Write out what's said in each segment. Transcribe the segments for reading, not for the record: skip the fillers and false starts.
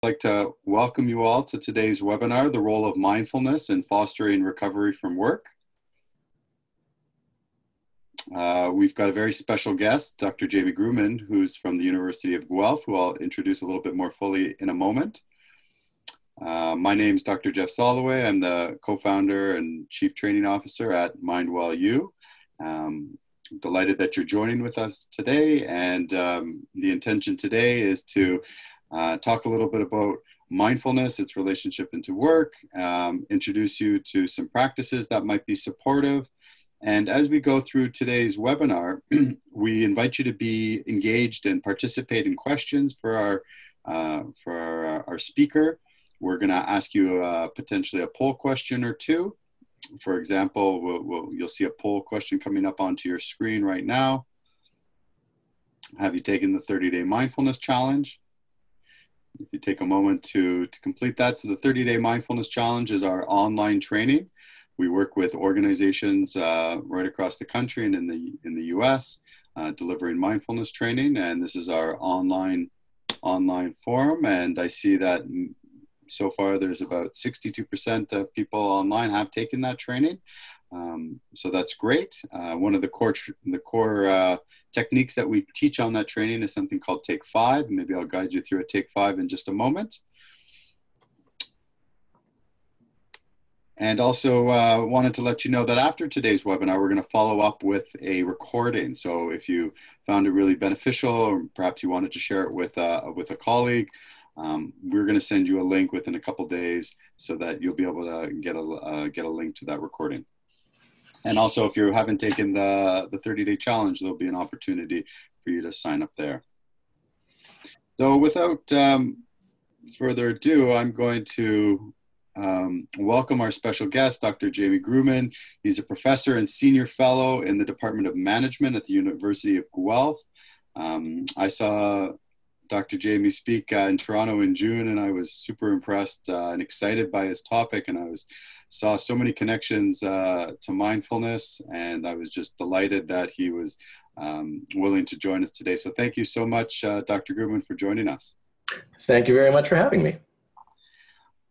I'd like to welcome you all to today's webinar, The Role of Mindfulness in Fostering Recovery from Work. We've got a very special guest, Dr. Jamie Gruman, who's from the University of Guelph, who I'll introduce a little bit more fully in a moment. My name's Dr. Jeff Soloway. I'm the co-founder and chief training officer at MindWell-U. Delighted that you're joining with us today, and the intention today is to talk a little bit about mindfulness, its relationship into work, introduce you to some practices that might be supportive. And as we go through today's webinar, we invite you to be engaged and participate in questions for our speaker. We're going to ask you potentially a poll question or two. For example, you'll see a poll question coming up onto your screen right now. Have you taken the 30-day mindfulness challenge? If you take a moment to complete that. So the 30-day mindfulness challenge is our online training. We work with organizations right across the country and in the US, delivering mindfulness training. And this is our online forum. And I see that so far there's about 62% of people online have taken that training. So that's great. One of the core techniques that we teach on that training is something called Take 5. Maybe I'll guide you through a Take 5 in just a moment. And also wanted to let you know that after today's webinar, we're going to follow up with a recording. So if you found it really beneficial, or perhaps you wanted to share it with a colleague, we're going to send you a link within a couple days so that you'll be able to get a link to that recording. And also, if you haven't taken the 30-day challenge, there'll be an opportunity for you to sign up there. So without further ado, I'm going to welcome our special guest, Dr. Jamie Gruman. He's a professor and senior fellow in the Department of Management at the University of Guelph. I saw Dr. Jamie speak in Toronto in June, and I was super impressed and excited by his topic, and saw so many connections to mindfulness, and I was just delighted that he was willing to join us today. So thank you so much, Dr. Gruman, for joining us. Thank you very much for having me.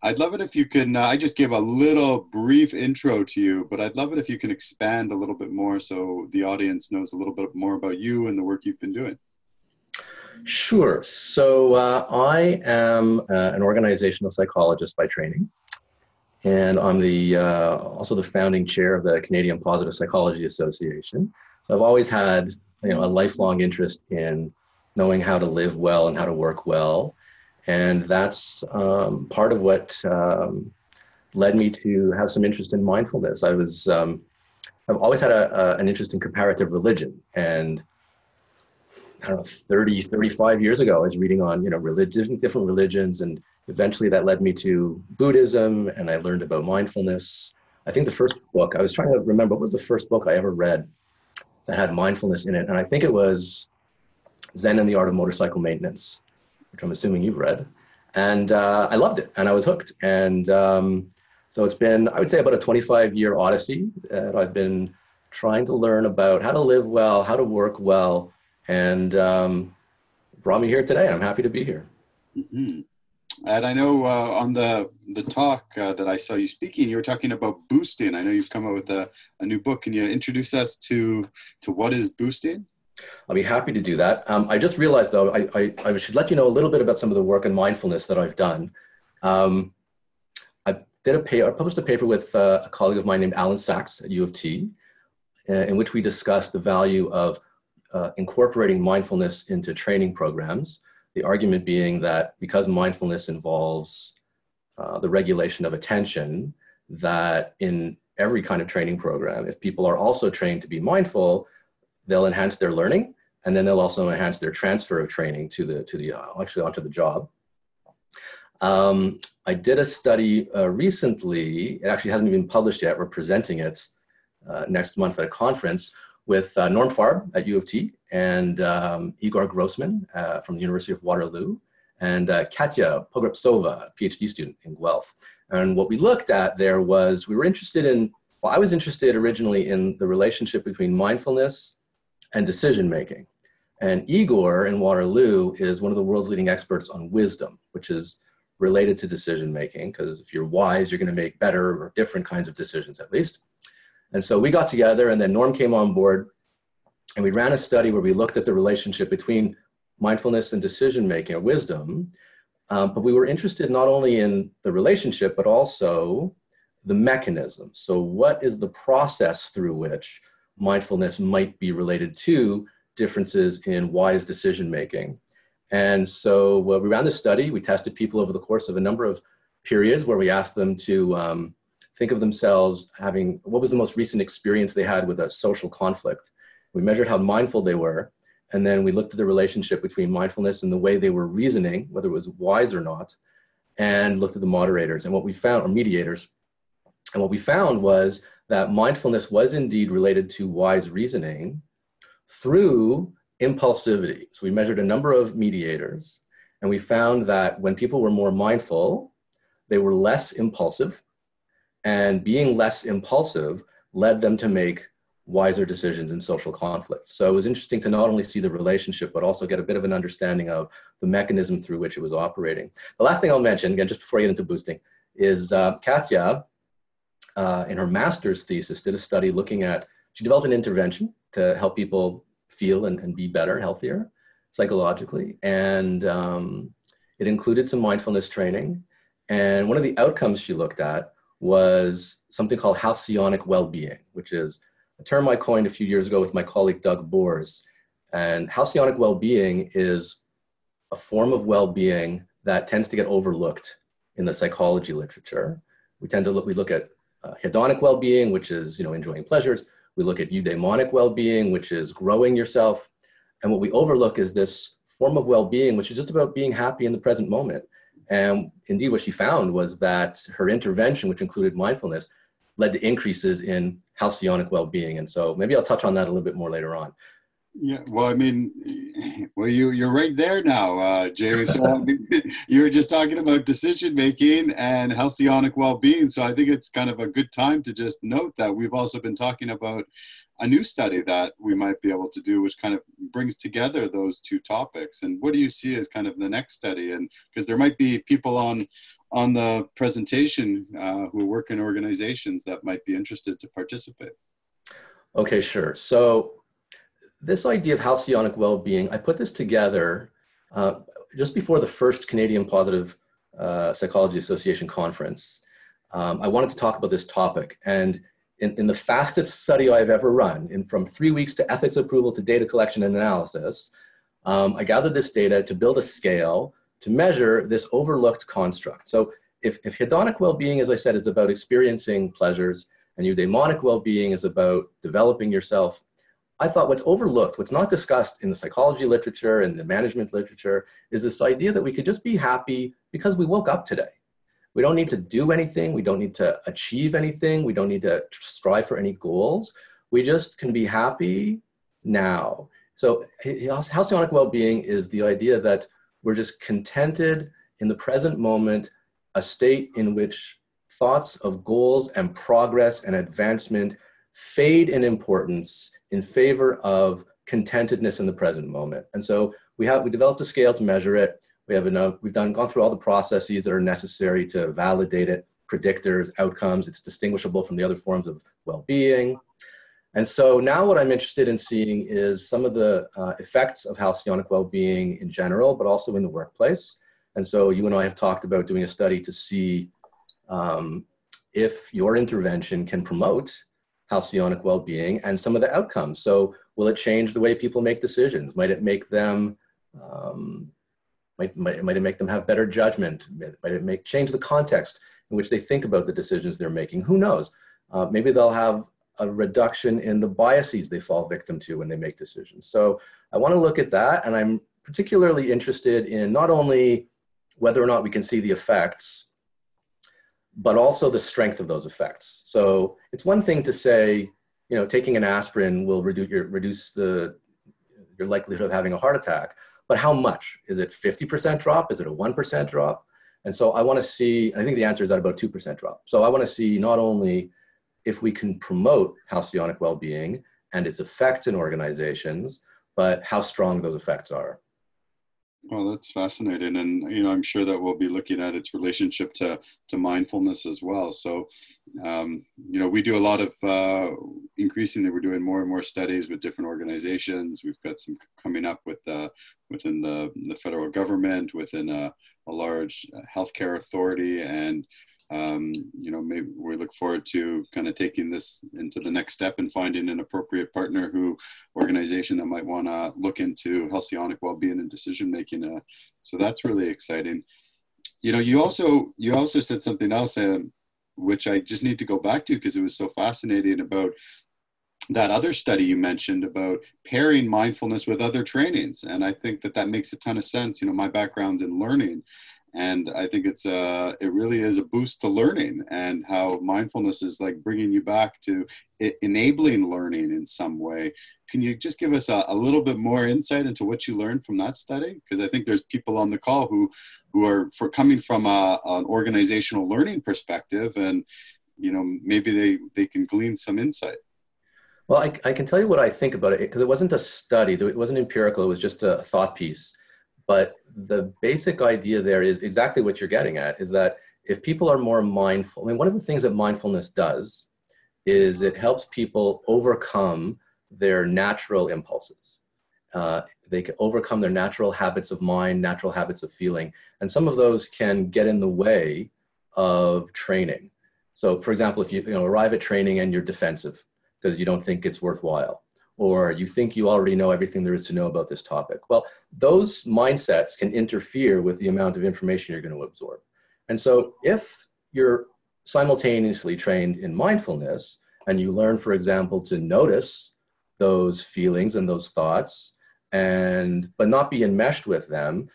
I'd love it if you can, I just gave a little brief intro to you, but I'd love it if you can expand a little bit more so the audience knows a little bit more about you and the work you've been doing. Sure. So I am an organizational psychologist by training, and I'm also the founding chair of the Canadian Positive Psychology Association. So I've always had a lifelong interest in knowing how to live well and how to work well, and that's part of what led me to have some interest in mindfulness. I've always had an interest in comparative religion, and I don't know, 35 years ago, I was reading on, different religions, and eventually that led me to Buddhism, and I learned about mindfulness. I think the first book, I was trying to remember, what was the first book I ever read that had mindfulness in it? And I think it was Zen and the Art of Motorcycle Maintenance, which I'm assuming you've read. And I loved it, and I was hooked. And so it's been, I would say, about a 25-year odyssey that I've been trying to learn about how to live well, how to work well, and brought me here today. I'm happy to be here. Mm-hmm. And I know on the talk that I saw you speaking, you were talking about boosting. I know you've come out with a new book. Can you introduce us to what is boosting? I'll be happy to do that. I just realized, though, I should let you know a little bit about some of the work in mindfulness that I've done. I published a paper with a colleague of mine named Alan Sachs at U of T, in which we discussed the value of incorporating mindfulness into training programs. The argument being that because mindfulness involves the regulation of attention, that in every kind of training program, if people are also trained to be mindful, they'll enhance their learning, and then they'll also enhance their transfer of training actually onto the job. I did a study recently. It actually hasn't even published yet. We're presenting it next month at a conference with Norm Farb at U of T, and Igor Grossman from the University of Waterloo, and Katya Pogrebtsova, PhD student in Guelph. And what we looked at there was, I was interested originally in the relationship between mindfulness and decision-making. And Igor in Waterloo is one of the world's leading experts on wisdom, which is related to decision making, because if you're wise, you're going to make better or different kinds of decisions at least. And so we got together, and then Norm came on board, and we ran a study where we looked at the relationship between mindfulness and decision making or wisdom. But we were interested not only in the relationship, but also the mechanism. So what is the process through which mindfulness might be related to differences in wise decision making? And so we ran this study. We tested people over the course of a number of periods where we asked them to think of themselves having, what was the most recent experience they had with a social conflict. We measured how mindful they were. And then we looked at the relationship between mindfulness and the way they were reasoning, whether it was wise or not, and looked at the moderators and what we found, or mediators. And what we found was that mindfulness was indeed related to wise reasoning through impulsivity. So we measured a number of mediators, and we found that when people were more mindful, they were less impulsive, and being less impulsive led them to make wiser decisions in social conflicts. So it was interesting to not only see the relationship, but also get a bit of an understanding of the mechanism through which it was operating. The last thing I'll mention, again, just before I get into boosting, is Katya, in her master's thesis, did a study looking at, she developed an intervention to help people feel and be better, healthier psychologically. And it included some mindfulness training. And one of the outcomes she looked at was something called halcyonic well-being, which is a term I coined a few years ago with my colleague, Doug Boers. And halcyonic well-being is a form of well-being that tends to get overlooked in the psychology literature. We look at hedonic well-being, which is, enjoying pleasures. We look at eudaimonic well-being, which is growing yourself. And what we overlook is this form of well-being, which is just about being happy in the present moment. And indeed, what she found was that her intervention, which included mindfulness, led to increases in halcyonic well-being. And so maybe I'll touch on that a little bit more later on. Yeah, well, you're right there now, Jamie. So you were just talking about decision-making and halcyonic well-being. So I think it's kind of a good time to just note that we've also been talking about a new study that we might be able to do, which kind of brings together those two topics. And what do you see as kind of the next study? And because there might be people on the presentation who work in organizations that might be interested to participate. Okay, sure. So this idea of halcyonic well-being, I put this together just before the first Canadian Positive Psychology Association conference. I wanted to talk about this topic. And in the fastest study I've ever run, from 3 weeks to ethics approval to data collection and analysis, I gathered this data to build a scale to measure this overlooked construct. So if hedonic well-being, as I said, is about experiencing pleasures, and eudaimonic well-being is about developing yourself, I thought what's overlooked, what's not discussed in the psychology literature and the management literature, is this idea that we could just be happy because we woke up today. We don't need to do anything. We don't need to achieve anything. We don't need to strive for any goals. We just can be happy now. So halcyonic well-being is the idea that we're just contented in the present moment, a state in which thoughts of goals and progress and advancement fade in importance in favor of contentedness in the present moment. And so we developed a scale to measure it. We've gone through all the processes that are necessary to validate it, predictors, outcomes. It's distinguishable from the other forms of well-being. And so now what I'm interested in seeing is some of the effects of halcyonic well-being in general, but also in the workplace. And so you and I have talked about doing a study to see if your intervention can promote halcyonic well-being and some of the outcomes. So will it change the way people make decisions? Might it make them might it make them have better judgment? Might it change the context in which they think about the decisions they're making? Who knows? Maybe they'll have a reduction in the biases they fall victim to when they make decisions. So I want to look at that, and I'm particularly interested in not only whether or not we can see the effects, but also the strength of those effects. So it's one thing to say, taking an aspirin will reduce your likelihood of having a heart attack, but how much? Is it 50% drop? Is it a 1% drop? And so I want to see, I think the answer is at about 2% drop. So I want to see not only if we can promote halcyonic well-being and its effects in organizations, but how strong those effects are. Well, that's fascinating, and I'm sure that we'll be looking at its relationship to mindfulness as well. So, we do a lot of increasingly, we're doing more and more studies with different organizations. We've got some coming up with within the federal government, within a large healthcare authority, and maybe we look forward to kind of taking this into the next step and finding an appropriate partner organization that might want to look into halcyonic well-being and decision making. So that's really exciting. You also said something else, which I just need to go back to because it was so fascinating, about that other study you mentioned about pairing mindfulness with other trainings. And I think that makes a ton of sense. My background's in learning, and I think it really is a boost to learning, and how mindfulness is like bringing you back to enabling learning in some way. Can you just give us a little bit more insight into what you learned from that study? Because I think there's people on the call who are coming from an organizational learning perspective, and maybe they can glean some insight. Well, I can tell you what I think about it, because it wasn't a study, it wasn't empirical, it was just a thought piece. But the basic idea there is exactly what you're getting at, is that if people are more mindful, I mean, one of the things that mindfulness does is it helps people overcome their natural impulses. They can overcome their natural habits of mind, natural habits of feeling. And some of those can get in the way of training. So for example, if you arrive at training and you're defensive because you don't think it's worthwhile, or you think you already know everything there is to know about this topic. Well, those mindsets can interfere with the amount of information you're going to absorb. And so if you're simultaneously trained in mindfulness and you learn, for example, to notice those feelings and those thoughts, but not be enmeshed with them,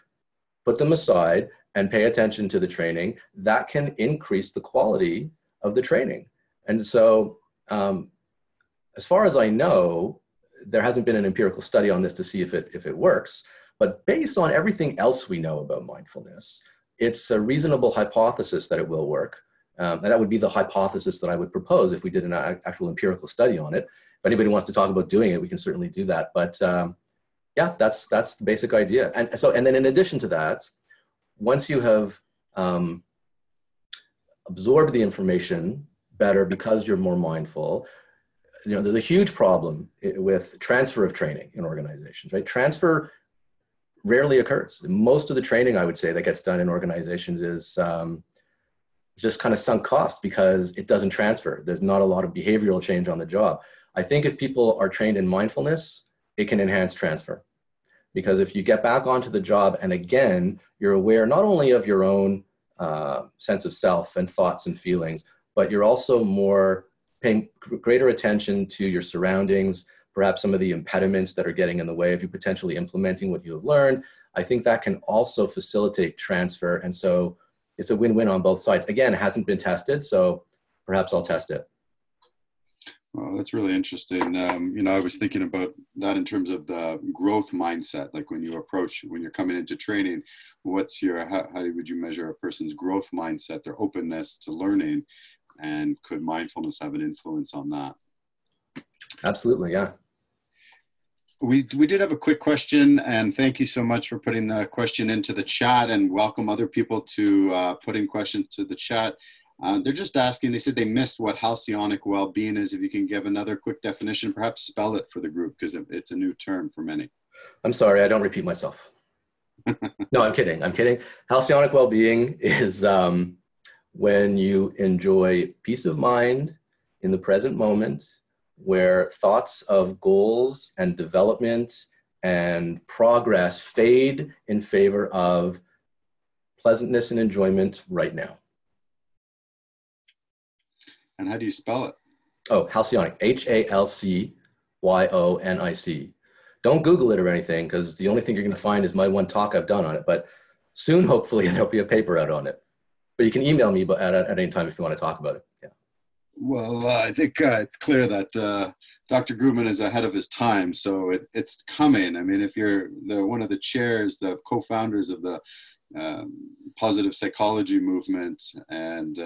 put them aside and pay attention to the training, that can increase the quality of the training. And so, as far as I know, there hasn't been an empirical study on this to see if it works, but based on everything else we know about mindfulness, it's a reasonable hypothesis that it will work. And that would be the hypothesis that I would propose if we did an actual empirical study on it. If anybody wants to talk about doing it, we can certainly do that. But yeah, that's the basic idea. And then in addition to that, once you have absorbed the information better because you're more mindful, there's a huge problem with transfer of training in organizations, right? Transfer rarely occurs. Most of the training, I would say, that gets done in organizations is just kind of sunk cost because it doesn't transfer. There's not a lot of behavioral change on the job. I think if people are trained in mindfulness, it can enhance transfer. Because if you get back onto the job and again, you're aware not only of your own sense of self and thoughts and feelings, but you're also paying greater attention to your surroundings, perhaps some of the impediments that are getting in the way of you potentially implementing what you have learned. I think that can also facilitate transfer. And so it's a win-win on both sides. Again, it hasn't been tested, so perhaps I'll test it. Well, that's really interesting. I was thinking about that in terms of the growth mindset. Like when you're coming into training, how would you measure a person's growth mindset, their openness to learning? And could mindfulness have an influence on that? Absolutely, yeah. We did have a quick question, and thank you so much for putting the question into the chat, and welcome other people to put in questions to the chat. They're just asking, they said they missed what halcyonic well-being is. If you can give another quick definition, perhaps spell it for the group, because it's a new term for many. I'm sorry, I don't repeat myself. No, I'm kidding. Halcyonic well-being is when you enjoy peace of mind in the present moment, where thoughts of goals and development and progress fade in favor of pleasantness and enjoyment right now. And how do you spell it? Oh, halcyonic, Halcyonic. Don't Google it or anything, because the only thing you're going to find is my one talk I've done on it. But soon, hopefully, there'll be a paper out on it. But you can email me at any time if you want to talk about it. Yeah. Well, I think it's clear that Dr. Gruman is ahead of his time, so it's coming. I mean, if you're one of the chairs, the co-founders of the positive psychology movement, and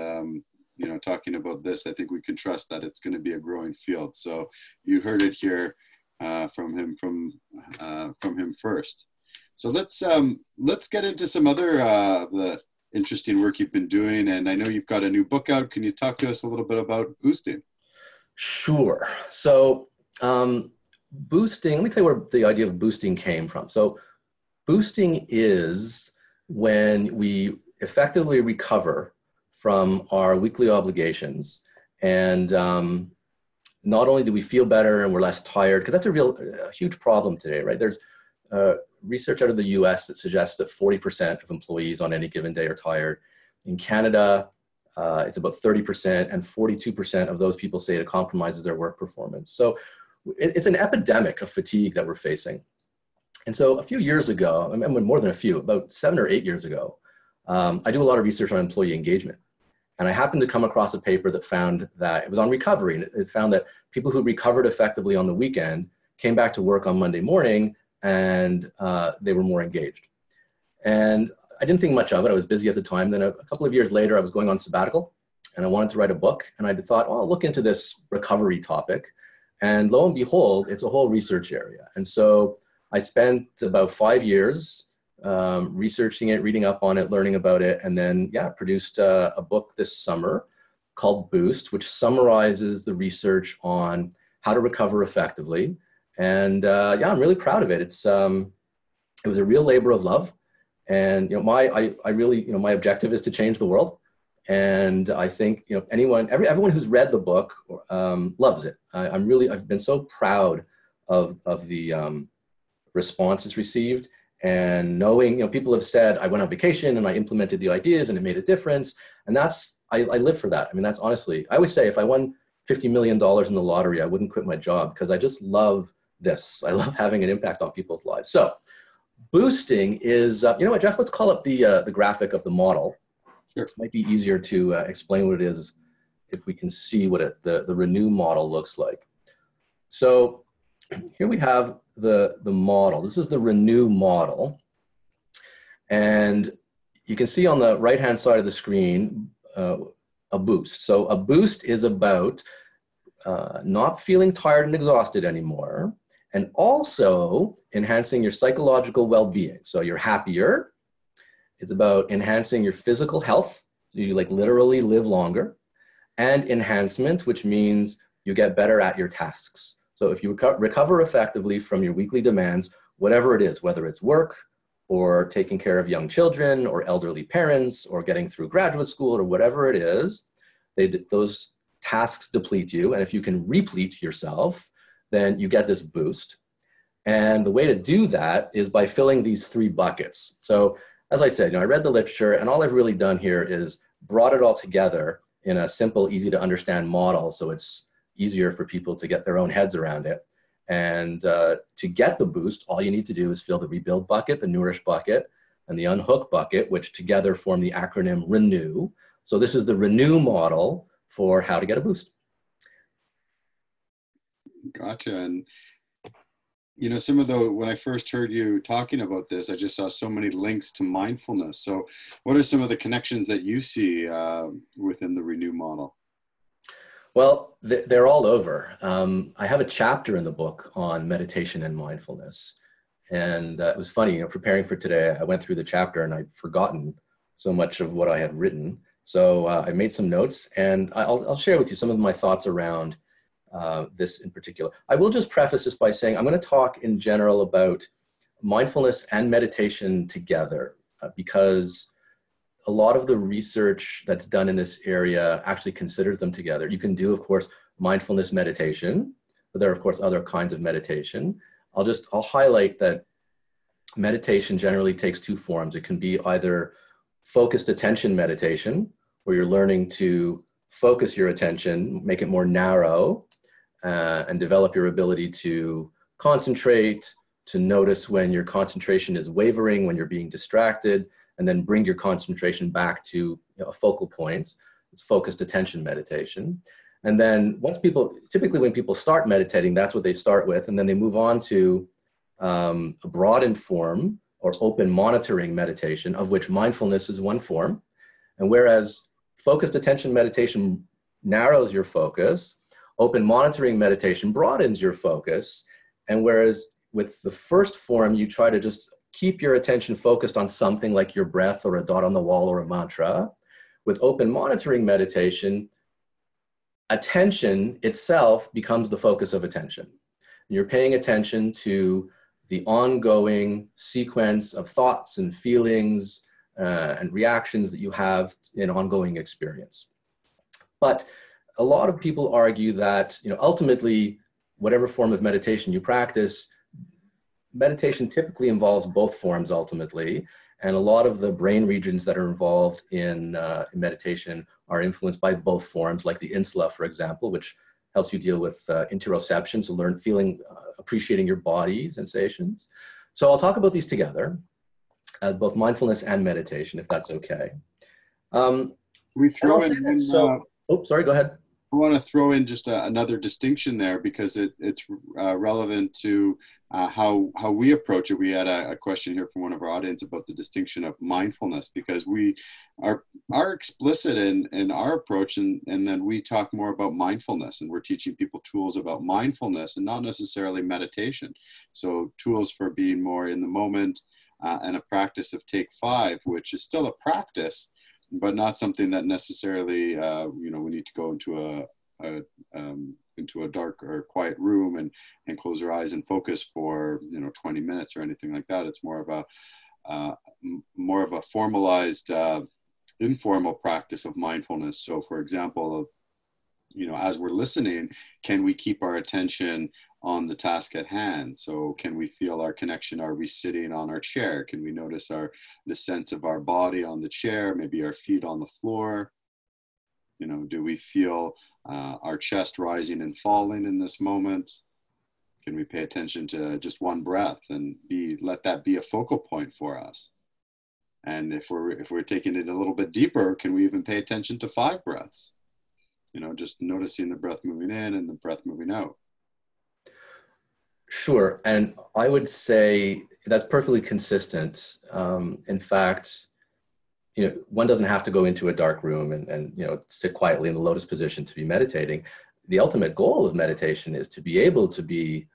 talking about this, I think we can trust that it's going to be a growing field. So you heard it here from him first. So let's get into some other the interesting work you've been doing. And I know you've got a new book out. Can you talk to us a little bit about boosting? Sure. So boosting, let me tell you where the idea of boosting came from. So boosting is when we effectively recover from our weekly obligations. And not only do we feel better and we're less tired, because that's a huge problem today, right? There's research out of the US that suggests that 40% of employees on any given day are tired. In Canada, it's about 30%, and 42% of those people say it compromises their work performance. So it's an epidemic of fatigue that we're facing. And so a few years ago, I mean, more than a few, about 7 or 8 years ago, I do a lot of research on employee engagement. And I happened to come across a paper that found that it was on recovery. And it found that people who recovered effectively on the weekend came back to work on Monday morning, and they were more engaged. And I didn't think much of it. I was busy at the time. Then a couple of years later, I was going on sabbatical and I wanted to write a book. And I thought, oh, I'll look into this recovery topic. And lo and behold, it's a whole research area. And so I spent about 5 years researching it, reading up on it, learning about it, and then, produced a book this summer called Boost, which summarizes the research on how to recover effectively. And I'm really proud of it. It was a real labor of love. And my objective is to change the world. And I think everyone who's read the book loves it. I've been so proud of the response it's received, and knowing people have said I went on vacation and I implemented the ideas and it made a difference. And I live for that. I mean, that's honestly, I always say if I won $50 million in the lottery, I wouldn't quit my job, because I just love this. I love having an impact on people's lives. So boosting is, you know what, Jeff, let's call up the graphic of the model. Sure. It might be easier to explain what it is if we can see what the Renew model looks like. So here we have the model. This is the Renew model. And you can see on the right-hand side of the screen, a boost. So a boost is about not feeling tired and exhausted anymore, and also enhancing your psychological well-being. So you're happier. It's about enhancing your physical health. So you literally live longer. And enhancement, which means you get better at your tasks. So if you recover effectively from your weekly demands, whatever it is, whether it's work or taking care of young children or elderly parents or getting through graduate school or whatever it is, those tasks deplete you. And if you can replete yourself, then you get this boost. And the way to do that is by filling these 3 buckets. So as I said, I read the literature, and all I've really done here is brought it all together in a simple, easy to understand model. So it's easier for people to get their own heads around it. And to get the boost, all you need to do is fill the rebuild bucket, the nourish bucket, and the unhook bucket, which together form the acronym RENEW. So this is the RENEW model for how to get a boost. Gotcha. And when I first heard you talking about this, I just saw so many links to mindfulness. So what are some of the connections that you see within the Renew model? Well, they're all over. I have a chapter in the book on meditation and mindfulness. And it was funny, preparing for today, I went through the chapter and I'd forgotten so much of what I had written. So I made some notes, and I'll share with you some of my thoughts around this in particular. I will just preface this by saying I'm going to talk in general about mindfulness and meditation together, because a lot of the research that's done in this area actually considers them together. You can do, of course, mindfulness meditation, but there are, of course, other kinds of meditation. I'll highlight that meditation generally takes 2 forms. It can be either focused attention meditation, where you're learning to focus your attention, make it more narrow, and develop your ability to concentrate, to notice when your concentration is wavering, when you're being distracted, and then bring your concentration back to a focal point. It's focused attention meditation. And then typically when people start meditating, that's what they start with. And then they move on to a broadened form or open monitoring meditation, of which mindfulness is one form. And whereas focused attention meditation narrows your focus, open monitoring meditation broadens your focus. And whereas with the first form, you try to just keep your attention focused on something like your breath or a dot on the wall or a mantra. With open monitoring meditation, attention itself becomes the focus of attention. You're paying attention to the ongoing sequence of thoughts and feelings and reactions that you have in ongoing experience. But a lot of people argue that, ultimately, whatever form of meditation you practice, meditation typically involves both forms ultimately. And a lot of the brain regions that are involved in meditation are influenced by both forms, like the insula, for example, which helps you deal with interoception, so appreciating your body sensations. So I'll talk about these together as both mindfulness and meditation, if that's okay. We throw in, sorry, go ahead. I want to throw in just another distinction there, because it's relevant to how we approach it. We had a question here from one of our audience about the distinction of mindfulness, because we are explicit in our approach, and then we talk more about mindfulness, and we're teaching people tools about mindfulness and not necessarily meditation. So tools for being more in the moment, and a practice of Take 5, which is still a practice, but not something that necessarily, we need to go into a dark or quiet room and close our eyes and focus for 20 minutes or anything like that. It's more of a formalized, informal practice of mindfulness. So, for example, as we're listening, can we keep our attention on the task at hand? So can we feel our connection? Are we sitting on our chair? Can we notice the sense of our body on the chair, maybe our feet on the floor? Do we feel our chest rising and falling in this moment? Can we pay attention to just one breath and let that be a focal point for us? And if we're taking it a little bit deeper, can we even pay attention to 5 breaths? Just noticing the breath moving in and the breath moving out. Sure. And I would say that's perfectly consistent. In fact, one doesn't have to go into a dark room and sit quietly in the lotus position to be meditating. The ultimate goal of meditation is to be able to be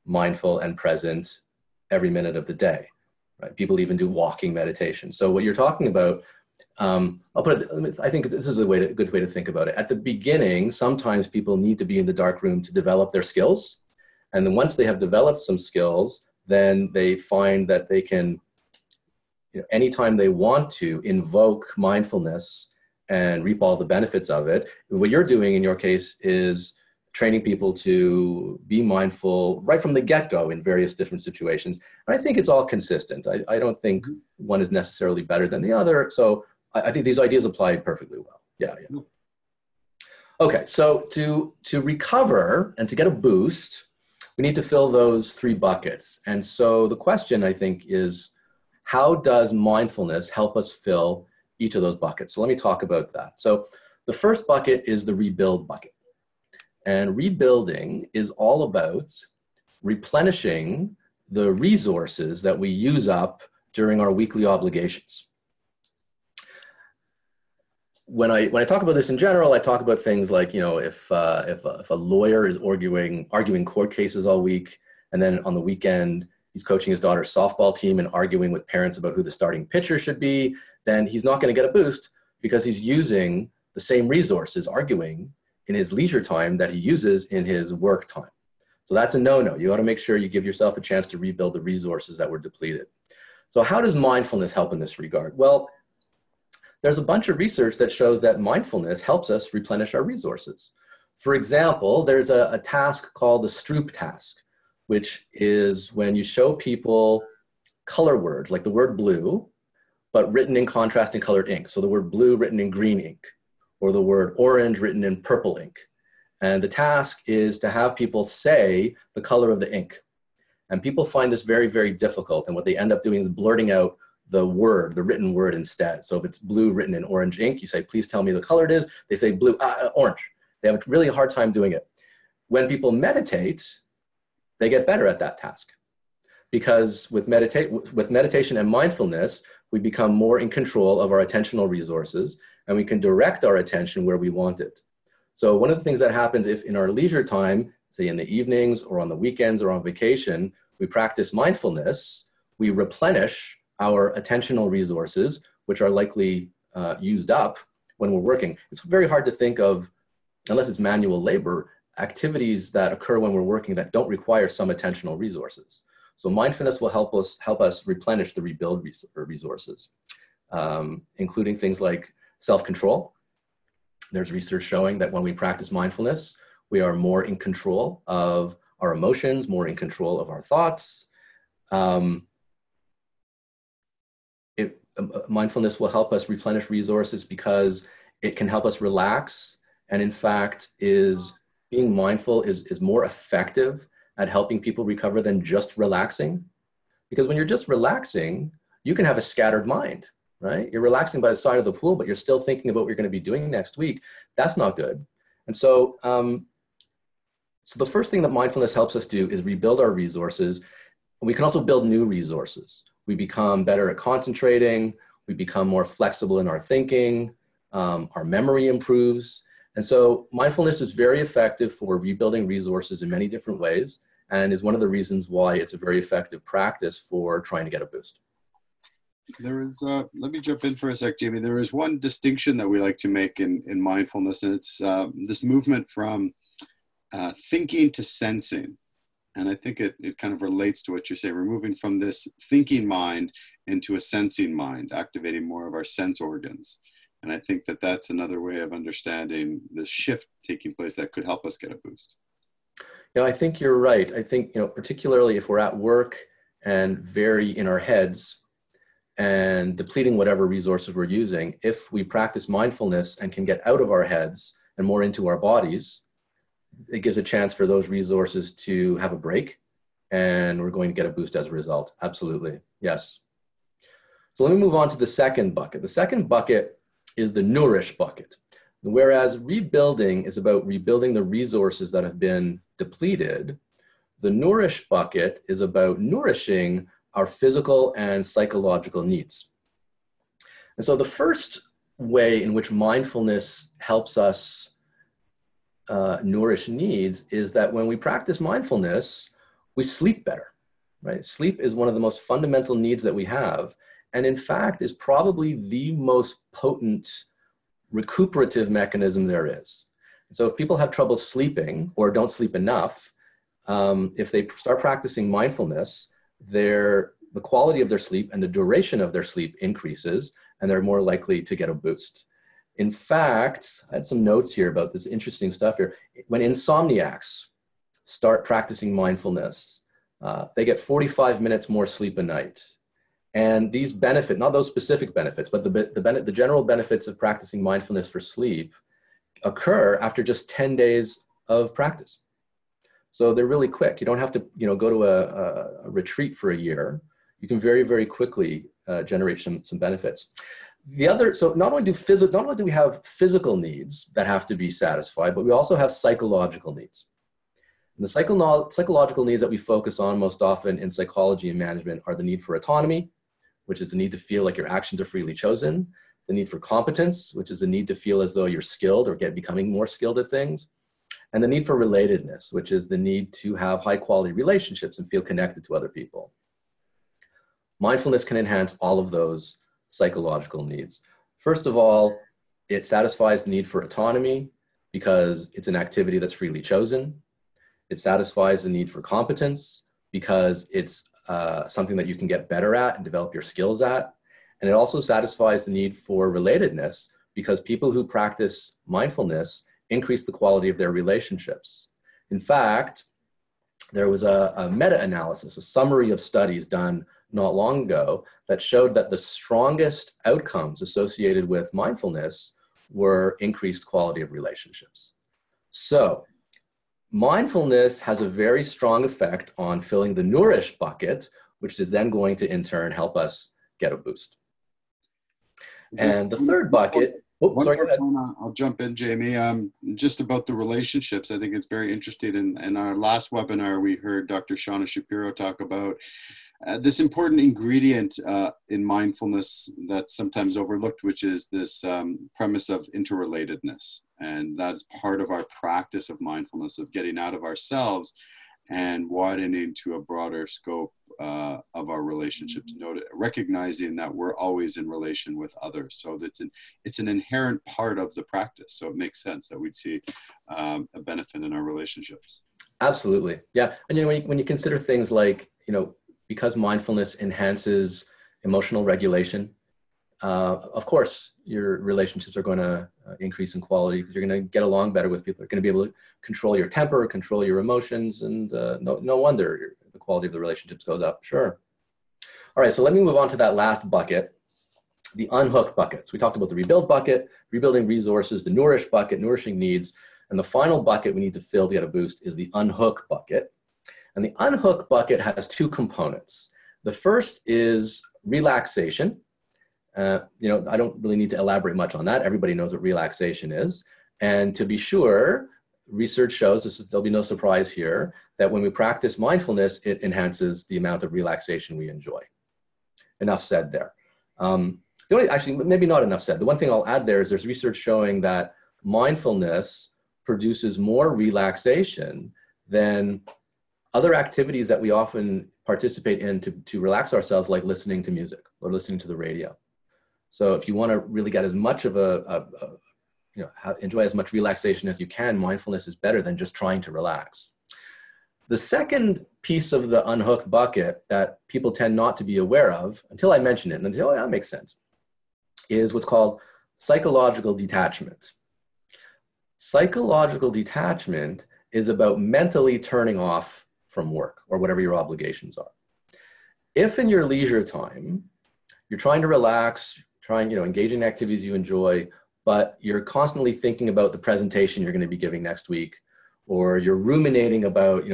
mindful and present every minute of the day. Right? People even do walking meditation. So what you're talking about, I think this is a good way to think about it. At the beginning, sometimes people need to be in the dark room to develop their skills. And then once they have developed some skills, then they find that they can, anytime they want to, invoke mindfulness and reap all the benefits of it. What you're doing in your case is training people to be mindful right from the get-go in various different situations. And I think it's all consistent. I don't think one is necessarily better than the other. So I think these ideas apply perfectly well. Yeah. Okay, so to recover and to get a boost, we need to fill those 3 buckets. And so the question, I think, is how does mindfulness help us fill each of those buckets? So let me talk about that. So the first bucket is the rebuild bucket. And rebuilding is all about replenishing the resources that we use up during our weekly obligations. When I talk about this in general, I talk about things like, if a lawyer is arguing court cases all week, and then on the weekend he's coaching his daughter's softball team and arguing with parents about who the starting pitcher should be, then he's not going to get a boost because he's using the same resources arguing in his leisure time that he uses in his work time. So that's a no-no. You got to make sure you give yourself a chance to rebuild the resources that were depleted. So how does mindfulness help in this regard? Well, there's a bunch of research that shows that mindfulness helps us replenish our resources. For example, there's a task called the Stroop task, which is when you show people color words, like the word blue, but written in contrasting colored ink. So the word blue written in green ink, or the word orange written in purple ink. And the task is to have people say the color of the ink. And people find this very, very difficult. And what they end up doing is blurting out the written word instead. So if it's blue written in orange ink, you say, please tell me the color it is. They say blue, orange. They have a really hard time doing it. When people meditate, they get better at that task. Because with meditation and mindfulness, we become more in control of our attentional resources, and we can direct our attention where we want it. So one of the things that happens if in our leisure time, say in the evenings or on the weekends or on vacation, we practice mindfulness, we replenish our attentional resources, which are likely used up when we're working. It's very hard to think of, unless it's manual labor, activities that occur when we're working that don't require some attentional resources. So mindfulness will help us replenish the rebuild resources, including things like self-control. There's research showing that when we practice mindfulness, we are more in control of our emotions, more in control of our thoughts. Mindfulness will help us replenish resources because it can help us relax. And in fact, being mindful is more effective at helping people recover than just relaxing. Because when you're just relaxing, you can have a scattered mind, right? You're relaxing by the side of the pool, but you're still thinking about what you're going to be doing next week. That's not good. And so, so the first thing that mindfulness helps us do is rebuild our resources. We can also build new resources. We become better at concentrating. We become more flexible in our thinking. Our memory improves. And so mindfulness is very effective for rebuilding resources in many different ways, and is one of the reasons why it's a very effective practice for trying to get a boost. There is, let me jump in for a sec, Jamie. There is one distinction that we like to make in mindfulness, and it's this movement from thinking to sensing. And I think it kind of relates to what you say. We're moving from this thinking mind into a sensing mind, activating more of our sense organs. And I think that that's another way of understanding the shift taking place that could help us get a boost. Yeah, I think you're right. I think, particularly if we're at work and very in our heads and depleting whatever resources we're using, if we practice mindfulness and can get out of our heads and more into our bodies, it gives a chance for those resources to have a break, and we're going to get a boost as a result. Absolutely. Yes. So let me move on to the second bucket. The second bucket is the nourish bucket. Whereas rebuilding is about rebuilding the resources that have been depleted, the nourish bucket is about nourishing our physical and psychological needs. And so the first way in which mindfulness helps us nourish needs is that when we practice mindfulness, we sleep better, right? Sleep is one of the most fundamental needs that we have, and in fact is probably the most potent recuperative mechanism there is. So if people have trouble sleeping or don't sleep enough, if they start practicing mindfulness, the quality of their sleep and the duration of their sleep increases, and they're more likely to get a boost. In fact, I had some notes here about this interesting stuff here. When insomniacs start practicing mindfulness, they get 45 minutes more sleep a night. And these benefits, not those specific benefits, but the general benefits of practicing mindfulness for sleep occur after just 10 days of practice. So they're really quick. You don't have to go to a retreat for a year. You can very, very quickly generate some benefits. So not only do we have physical needs that have to be satisfied, but we also have psychological needs. And the psychological needs that we focus on most often in psychology and management are the need for autonomy, which is the need to feel like your actions are freely chosen, the need for competence, which is the need to feel as though you're skilled or becoming more skilled at things, and the need for relatedness, which is the need to have high quality relationships and feel connected to other people. Mindfulness can enhance all of those psychological needs. First of all, it satisfies the need for autonomy because it's an activity that's freely chosen. It satisfies the need for competence because it's something that you can get better at and develop your skills at. And it also satisfies the need for relatedness because people who practice mindfulness increase the quality of their relationships. In fact, there was a meta-analysis, a summary of studies done not long ago that showed that the strongest outcomes associated with mindfulness were increased quality of relationships. So mindfulness has a very strong effect on filling the nourish bucket, which is then going to in turn help us get a boost. And the third bucket, sorry, go ahead. I'll jump in, Jamie. Just about the relationships, I think it's very interesting. In our last webinar, we heard Dr. Shauna Shapiro talk about this important ingredient in mindfulness that's sometimes overlooked, which is this premise of interrelatedness. And that's part of our practice of mindfulness, of getting out of ourselves and widening to a broader scope of our relationships, recognizing that we're always in relation with others. So it's an inherent part of the practice. So it makes sense that we'd see a benefit in our relationships. Absolutely. Yeah. And when you consider things like, because mindfulness enhances emotional regulation, of course, your relationships are going to increase in quality because you're going to get along better with people. You're going to be able to control your temper, control your emotions, and no wonder the quality of the relationships goes up. Sure. All right, so let me move on to that last bucket, the unhook buckets. We talked about the rebuild bucket, rebuilding resources, the nourish bucket, nourishing needs, and the final bucket we need to fill to get a boost is the unhook bucket. And the unhook bucket has two components. The first is relaxation. I don't really need to elaborate much on that. Everybody knows what relaxation is. And to be sure, research shows, there'll be no surprise here, that when we practice mindfulness, it enhances the amount of relaxation we enjoy. Enough said there. Actually, maybe not enough said. The one thing I'll add there is there's research showing that mindfulness produces more relaxation than other activities that we often participate in to relax ourselves, like listening to music or listening to the radio. So if you want to really get as much of enjoy as much relaxation as you can, mindfulness is better than just trying to relax. The second piece of the unhook bucket that people tend not to be aware of until I mention it, and then say, oh, yeah, that makes sense, is what's called psychological detachment. Psychological detachment is about mentally turning off from work or whatever your obligations are. If in your leisure time, you're trying to relax, engage in activities you enjoy, but you're constantly thinking about the presentation you're going to be giving next week, or you're ruminating about,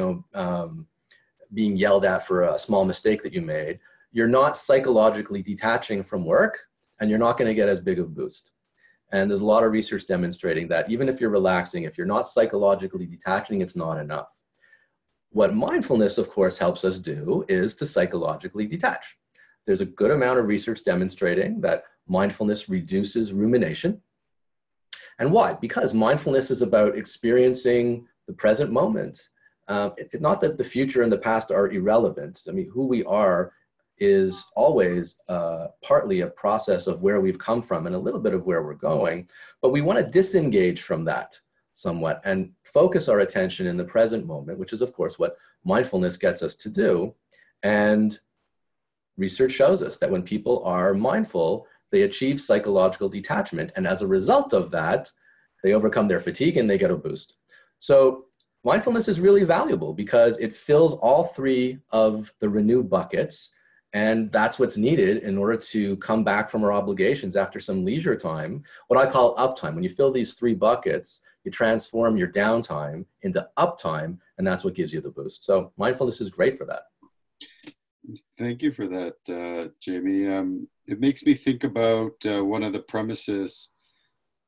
being yelled at for a small mistake that you made, you're not psychologically detaching from work, and you're not going to get as big of a boost. And there's a lot of research demonstrating that even if you're relaxing, if you're not psychologically detaching, it's not enough. What mindfulness, of course, helps us do is to psychologically detach. There's a good amount of research demonstrating that mindfulness reduces rumination. And why? Because mindfulness is about experiencing the present moment. Not that the future and the past are irrelevant. I mean, who we are is always partly a process of where we've come from and a little bit of where we're going. But we want to disengage from that somewhat and focus our attention in the present moment, which is, of course, what mindfulness gets us to do. And research shows us that when people are mindful, they achieve psychological detachment. And as a result of that, they overcome their fatigue and they get a boost. So mindfulness is really valuable because it fills all three of the renew buckets. And that's what's needed in order to come back from our obligations after some leisure time, what I call uptime. When you fill these three buckets, you transform your downtime into uptime, and that's what gives you the boost. So mindfulness is great for that. Thank you for that, Jamie. It makes me think about one of the premises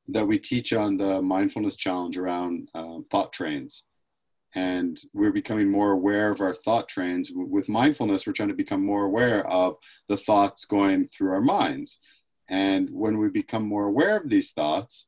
that we teach on the mindfulness challenge around thought trains. And we're becoming more aware of our thought trains. With mindfulness, we're trying to become more aware of the thoughts going through our minds. And when we become more aware of these thoughts,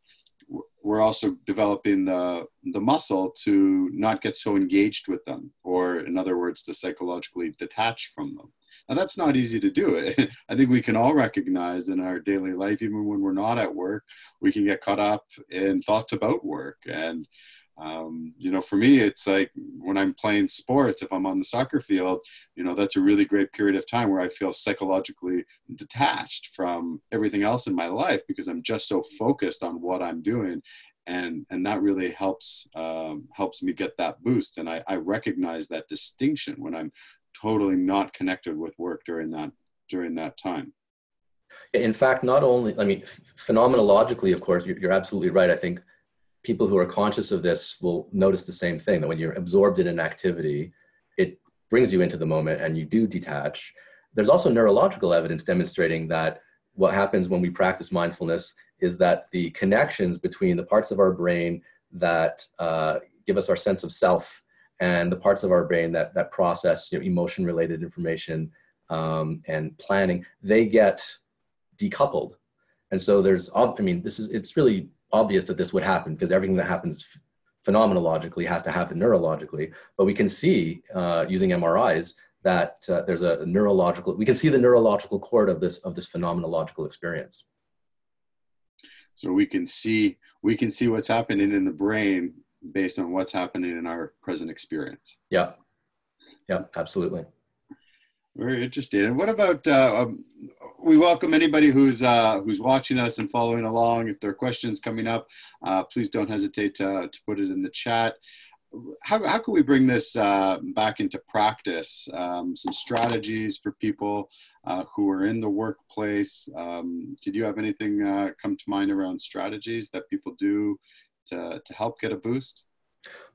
we're also developing the muscle to not get so engaged with them, or in other words, to psychologically detach from them. Now, that's not easy to do. I think we can all recognize in our daily life, even when we're not at work, we can get caught up in thoughts about work. And for me, it's like when I'm playing sports, if I'm on the soccer field, that's a really great period of time where I feel psychologically detached from everything else in my life because I'm just so focused on what I'm doing. And that really helps me get that boost. And I recognize that distinction when I'm totally not connected with work during that time. In fact, not only, phenomenologically, of course, you're absolutely right. I think people who are conscious of this will notice the same thing, that when you're absorbed in an activity, it brings you into the moment and you do detach. There's also neurological evidence demonstrating that what happens when we practice mindfulness is that the connections between the parts of our brain that give us our sense of self and the parts of our brain that process emotion-related information and planning, they get decoupled. And so it's really obvious that this would happen because everything that happens phenomenologically, has to happen neurologically, but we can see using MRIs that there's a neurological, we can see the neurological cord of this phenomenological experience. So we can see what's happening in the brain based on what's happening in our present experience. Yeah, yeah, absolutely. Very interesting. And what about, we welcome anybody who's watching us and following along. If there are questions coming up, please don't hesitate to put it in the chat. How can we bring this back into practice? Some strategies for people who are in the workplace. Did you have anything come to mind around strategies that people do to help get a boost?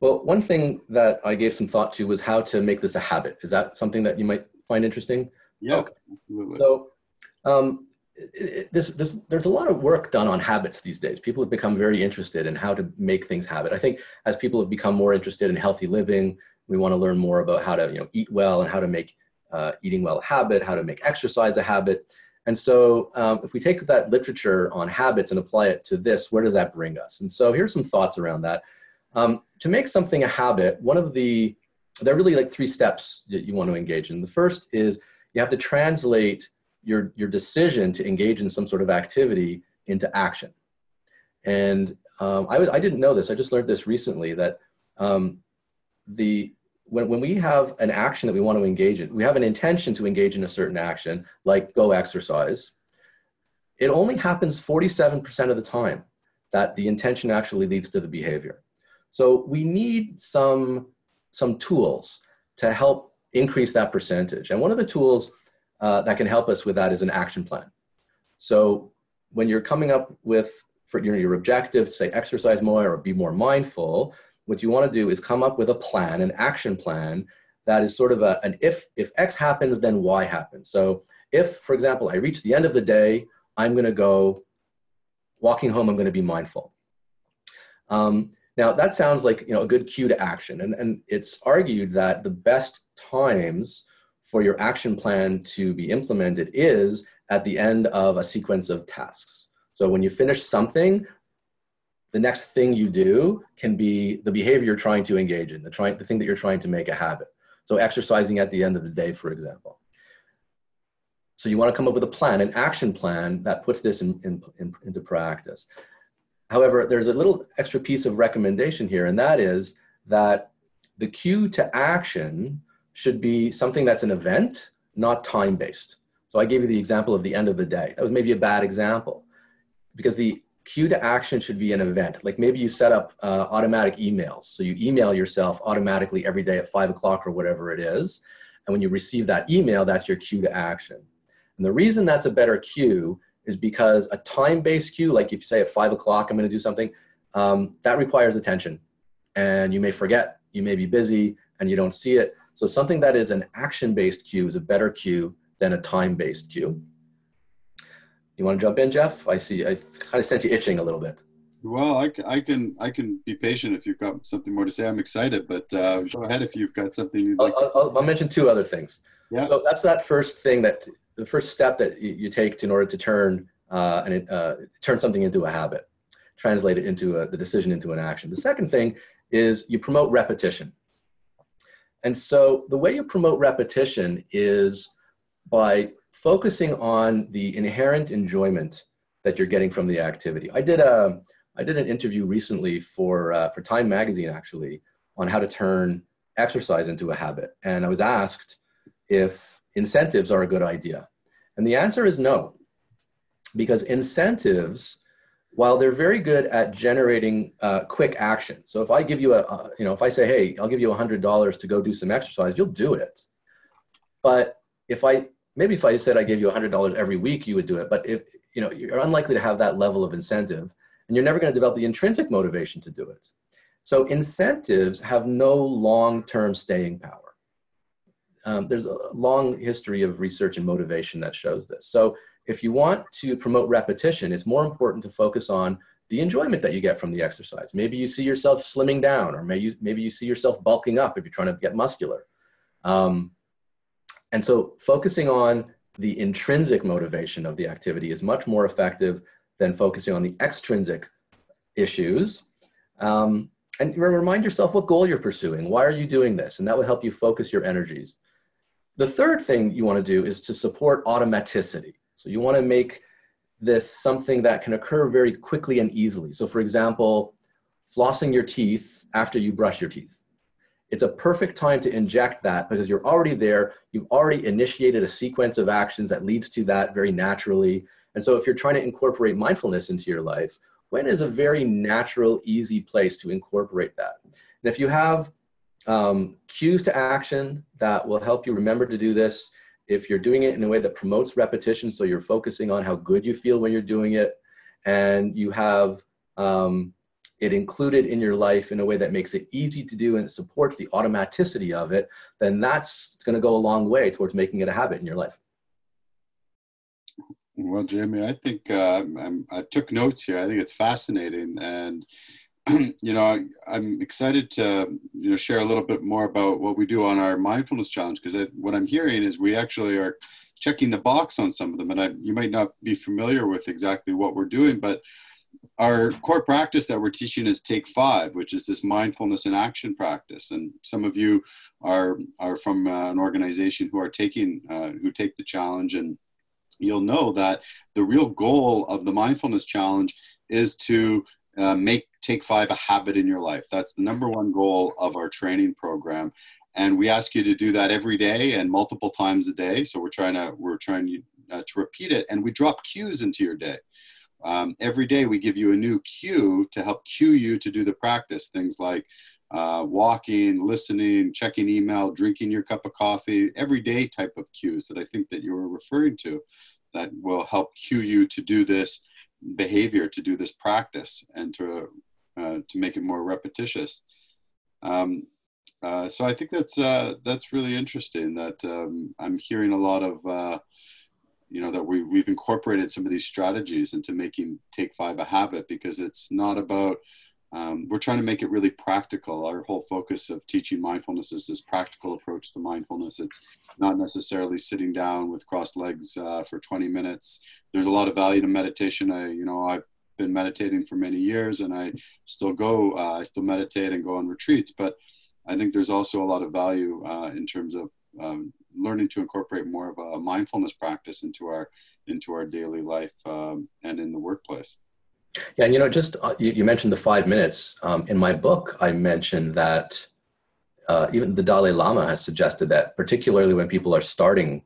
Well, one thing that I gave some thought to was how to make this a habit. Is that something that you might find interesting? Yeah, okay. Absolutely. So there's a lot of work done on habits these days. People have become very interested in how to make things habit. I think as people have become more interested in healthy living, we want to learn more about how to eat well and how to make eating well a habit, how to make exercise a habit. And so if we take that literature on habits and apply it to this, where does that bring us? And so here's some thoughts around that. To make something a habit, there are really like 3 steps that you want to engage in. The first is you have to translate your decision to engage in some sort of activity into action. And I didn't know this. I just learned this recently, that when we have an action that we want to engage in, we have an intention to engage in a certain action, like go exercise. It only happens 47% of the time that the intention actually leads to the behavior. So we need some tools to help increase that percentage. And one of the tools that can help us with that is an action plan. So when you're coming up with your objective, say exercise more or be more mindful, what you want to do is come up with a plan, an action plan that is sort of an if X happens, then Y happens. So if, for example, I reach the end of the day, I'm going to go walking home, I'm going to be mindful. Now that sounds like a good cue to action, and it's argued that the best times for your action plan to be implemented is at the end of a sequence of tasks. So when you finish something, the next thing you do can be the behavior you're trying to engage in, the thing that you're trying to make a habit. So exercising at the end of the day, for example. So you want to come up with a plan, an action plan that puts this into practice. However, there's a little extra piece of recommendation here, and that is that the cue to action should be something that's an event, not time-based. So I gave you the example of the end of the day. That was maybe a bad example, because the cue to action should be an event. Like maybe you set up automatic emails. So you email yourself automatically every day at 5 o'clock or whatever it is. And when you receive that email, that's your cue to action. And the reason that's a better cue is because a time-based cue, like if you say at 5 o'clock, I'm going to do something, that requires attention. And you may forget, you may be busy, and you don't see it. So something that is an action-based cue is a better cue than a time-based cue. You want to jump in, Jeff? I see, I kind of sense you itching a little bit. Well, I can be patient if you've got something more to say. I'm excited, but go ahead if you've got something you'd like I'll mention 2 other things. Yeah. So that's that first thing, the first step that you take in order to turn something into a habit, translate it into the decision into an action. The second thing is you promote repetition. And so the way you promote repetition is by focusing on the inherent enjoyment that you're getting from the activity. I did an interview recently for Time Magazine, actually, on how to turn exercise into a habit. And I was asked if incentives are a good idea. And the answer is no, because incentives, while they're very good at generating quick action. So if I give you if I say, hey, I'll give you $100 to go do some exercise, you'll do it. But if I said I gave you $100 every week, you would do it. But if you're unlikely to have that level of incentive, and you're never going to develop the intrinsic motivation to do it. So incentives have no long-term staying power. There's a long history of research and motivation that shows this. So if you want to promote repetition, it's more important to focus on the enjoyment that you get from the exercise. Maybe you see yourself slimming down, or maybe you see yourself bulking up if you're trying to get muscular. And so focusing on the intrinsic motivation of the activity is much more effective than focusing on the extrinsic issues. And remind yourself what goal you're pursuing. Why are you doing this? And that will help you focus your energies. The third thing you want to do is to support automaticity. So you want to make this something that can occur very quickly and easily. So for example, flossing your teeth after you brush your teeth. It's a perfect time to inject that because you're already there. You've already initiated a sequence of actions that leads to that very naturally. And so if you're trying to incorporate mindfulness into your life, when is a very natural, easy place to incorporate that? And if you have cues to action that will help you remember to do this, if you're doing it in a way that promotes repetition, so you're focusing on how good you feel when you're doing it, and you have it included in your life in a way that makes it easy to do and it supports the automaticity of it, then that's going to go a long way towards making it a habit in your life. Well, Jamie, I think I took notes here. I think it's fascinating, and I'm excited to share a little bit more about what we do on our mindfulness challenge, because what I'm hearing is we actually are checking the box on some of them, and you might not be familiar with exactly what we're doing, but our core practice that we're teaching is Take 5, which is this mindfulness in action practice. And some of you are from an organization who take the challenge, and you'll know that the real goal of the mindfulness challenge is to make Take 5 a habit in your life. That's the number one goal of our training program. And we ask you to do that every day and multiple times a day. So we're trying to repeat it, and we drop cues into your day. Every day we give you a new cue to help cue you to do the practice. Things like walking, listening, checking email, drinking your cup of coffee, everyday type of cues that I think that you were referring to that will help cue you to do this behavior, to do this practice, and to make it more repetitious. So I think that's really interesting that I'm hearing a lot of that we've incorporated some of these strategies into making Take 5 a habit, because it's not about, we're trying to make it really practical. Our whole focus of teaching mindfulness is this practical approach to mindfulness. It's not necessarily sitting down with crossed legs for 20 minutes. There's a lot of value to meditation. I've been meditating for many years, and I still meditate and go on retreats, but I think there's also a lot of value in terms of learning to incorporate more of a mindfulness practice into our daily life and in the workplace. Yeah, and you mentioned the 5 minutes. In my book, I mentioned that even the Dalai Lama has suggested that, particularly when people are starting,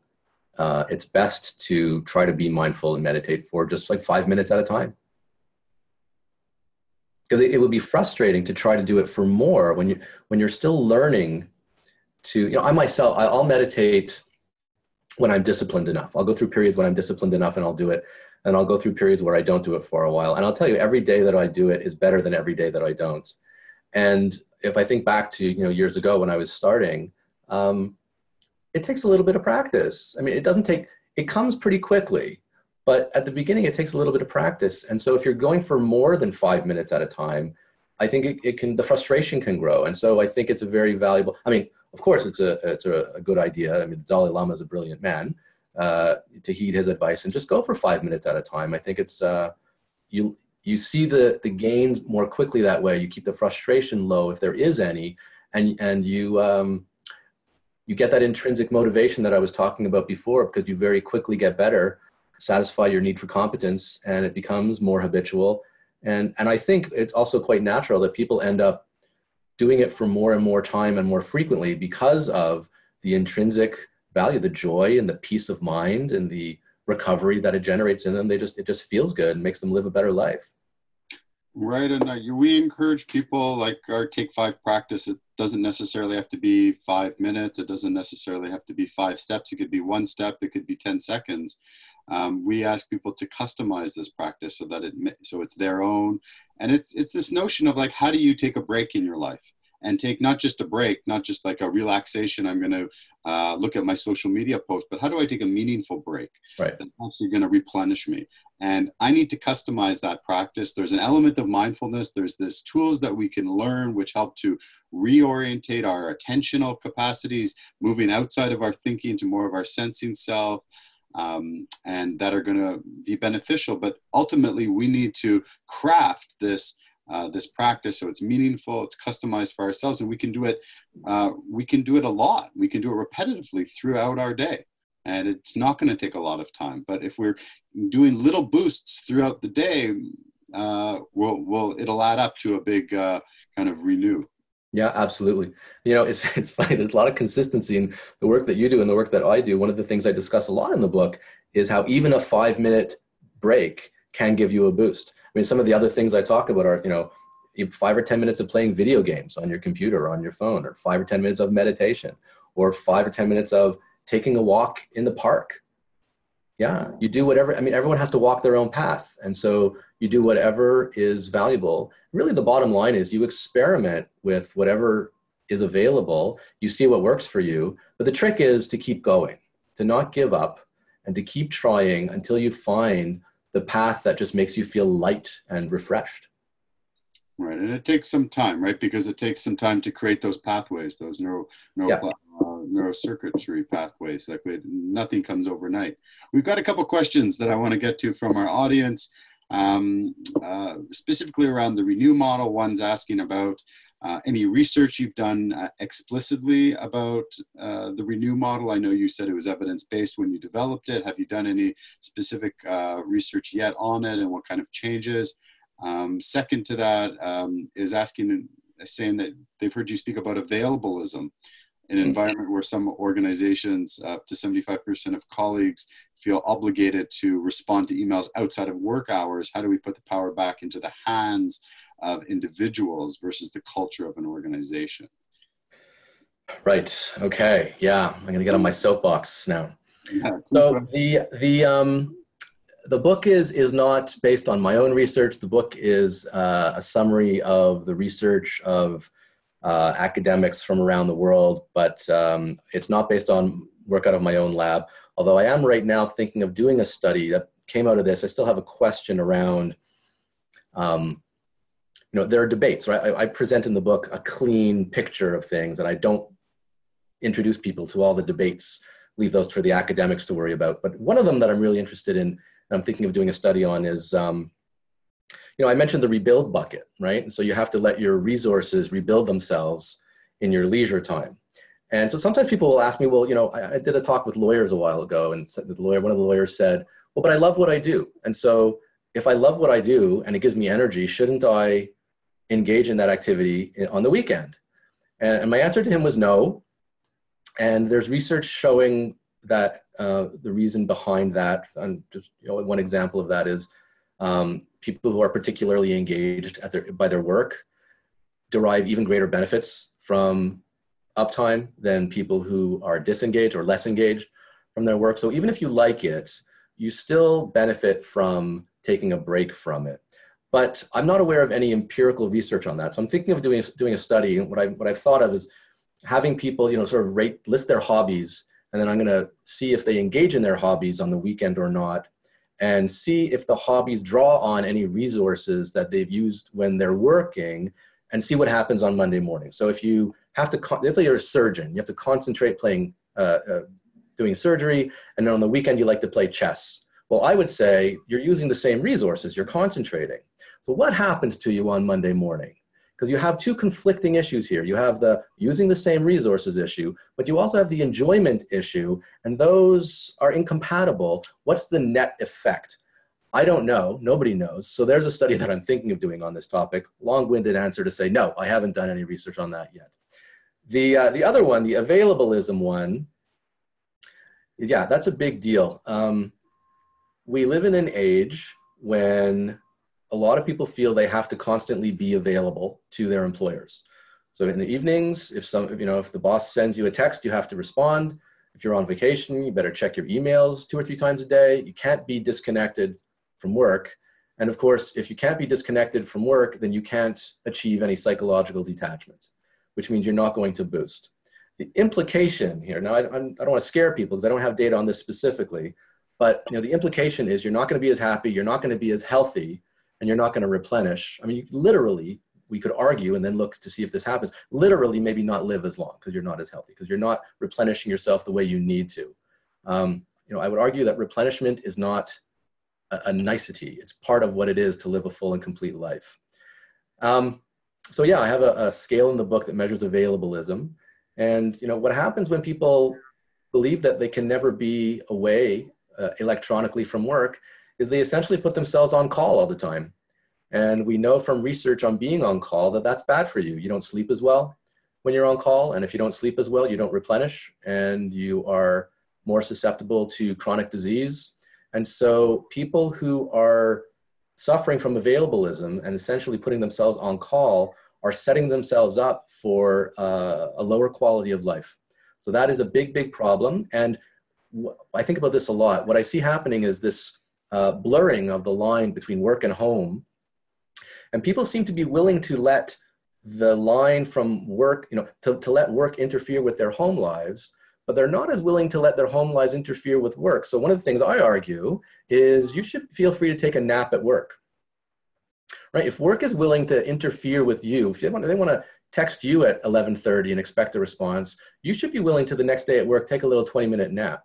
it's best to try to be mindful and meditate for just like 5 minutes at a time. Because it would be frustrating to try to do it for more when you're still learning to, I'll meditate when I'm disciplined enough. I'll go through periods when I'm disciplined enough and I'll do it. And I'll go through periods where I don't do it for a while. And I'll tell you, every day that I do it is better than every day that I don't. And if I think back to, years ago when I was starting, it takes a little bit of practice. I mean, it comes pretty quickly, but at the beginning, it takes a little bit of practice. And so if you're going for more than 5 minutes at a time, I think the frustration can grow. And so I think it's a very valuable, of course, it's a good idea. I mean, the Dalai Lama is a brilliant man, to heed his advice and just go for 5 minutes at a time. I think it's, you see the gains more quickly that way. You keep the frustration low if there is any, and you get that intrinsic motivation that I was talking about before, because you very quickly get better, satisfy your need for competence, and it becomes more habitual. And I think it's also quite natural that people end up doing it for more and more time and more frequently because of the intrinsic value, the joy and the peace of mind and the recovery that it generates in them. It just feels good and makes them live a better life. Right. And we encourage people, like our Take 5 practice. It doesn't necessarily have to be 5 minutes. It doesn't necessarily have to be 5 steps. It could be 1 step. It could be 10 seconds. We ask people to customize this practice so it's their own. And it's this notion of like, how do you take a break in your life and take not just a break, not just like a relaxation, I'm going to look at my social media post, but how do I take a meaningful break that's actually going to replenish me? And I need to customize that practice. There's an element of mindfulness. There's this tools that we can learn which help to reorientate our attentional capacities, moving outside of our thinking to more of our sensing self. And that are going to be beneficial. But ultimately, we need to craft this this practice so it's meaningful, it's customized for ourselves, and we can do it. We can do it a lot. We can do it repetitively throughout our day, and it's not going to take a lot of time. But if we're doing little boosts throughout the day, it'll add up to a big kind of renew. Yeah, absolutely. It's funny. There's a lot of consistency in the work that you do and the work that I do. One of the things I discuss a lot in the book is how even a 5-minute break can give you a boost. I mean, some of the other things I talk about are, 5 or 10 minutes of playing video games on your computer or on your phone, or 5 or 10 minutes of meditation, or 5 or 10 minutes of taking a walk in the park. Yeah, you do whatever. I mean, everyone has to walk their own path. And so you do whatever is valuable. Really, the bottom line is you experiment with whatever is available. You see what works for you. But the trick is to keep going, to not give up, and to keep trying until you find the path that just makes you feel light and refreshed. Right, and it takes some time, right? Because it takes some time to create those pathways, those neurocircuitry pathways. Nothing comes overnight. We've got a couple questions that I want to get to from our audience, specifically around the Renew model. One's asking about any research you've done explicitly about the Renew model. I know you said it was evidence-based when you developed it. Have you done any specific research yet on it, and what kind of changes? Second to that is saying that they've heard you speak about availabilism, an environment where some organizations, up to 75% of colleagues, feel obligated to respond to emails outside of work hours. How do we put the power back into the hands of individuals versus the culture of an organization? Right. Okay. Yeah. I'm going to get on my soapbox now. Yeah, so the book is not based on my own research. The book is a summary of the research of academics from around the world, but it's not based on work out of my own lab. Although I am right now thinking of doing a study that came out of this. I still have a question around, there are debates, right? I present in the book a clean picture of things, and I don't introduce people to all the debates, leave those for the academics to worry about. But one of them that I'm really interested in, I'm thinking of doing a study on, is, I mentioned the rebuild bucket, right? And so you have to let your resources rebuild themselves in your leisure time. And so sometimes people will ask me, well, I did a talk with lawyers a while ago, and one of the lawyers said, well, but I love what I do. And so if I love what I do and it gives me energy, shouldn't I engage in that activity on the weekend? And my answer to him was no. And there's research showing that the reason behind that, and just one example of that is people who are particularly engaged by their work derive even greater benefits from uptime than people who are disengaged or less engaged from their work. So even if you like it, you still benefit from taking a break from it. But I'm not aware of any empirical research on that. So I'm thinking of doing a study. And what I've thought of is having people, sort of list their hobbies, and then I'm going to see if they engage in their hobbies on the weekend or not, and see if the hobbies draw on any resources that they've used when they're working, and see what happens on Monday morning. So if you have to, let's say you're a surgeon, you have to concentrate doing surgery, and then on the weekend you like to play chess. Well, I would say you're using the same resources, you're concentrating. So what happens to you on Monday morning? Because you have two conflicting issues here. You have the using the same resources issue, but you also have the enjoyment issue, and those are incompatible. What's the net effect? I don't know. Nobody knows. So there's a study that I'm thinking of doing on this topic. Long-winded answer to say, no, I haven't done any research on that yet. The other one, the availabilism one, yeah, that's a big deal. We live in an age when a lot of people feel they have to constantly be available to their employers. So in the evenings, if the boss sends you a text, you have to respond. If you're on vacation, you better check your emails 2 or 3 times a day. You can't be disconnected from work. And of course, if you can't be disconnected from work, then you can't achieve any psychological detachment, which means you're not going to boost. The implication here, now I don't want to scare people because I don't have data on this specifically, but the implication is you're not going to be as happy, you're not going to be as healthy, and you're not going to replenish. I mean, we could argue and then look to see if this happens, literally maybe not live as long because you're not as healthy, because you're not replenishing yourself the way you need to. I would argue that replenishment is not a nicety. It's part of what it is to live a full and complete life. So yeah, I have a scale in the book that measures availabilism. And what happens when people believe that they can never be away electronically from work is they essentially put themselves on call all the time. And we know from research on being on call that that's bad for you. You don't sleep as well when you're on call. And if you don't sleep as well, you don't replenish and you are more susceptible to chronic disease. And so people who are suffering from availabilism and essentially putting themselves on call are setting themselves up for a lower quality of life. So that is a big, big problem. And I think about this a lot. What I see happening is this blurring of the line between work and home. And people seem to be willing to let the line from work, to let work interfere with their home lives, but they're not as willing to let their home lives interfere with work. So one of the things I argue is you should feel free to take a nap at work, right? If work is willing to interfere with you, if they want to text you at 11:30 and expect a response, you should be willing to the next day at work, take a little 20-minute nap.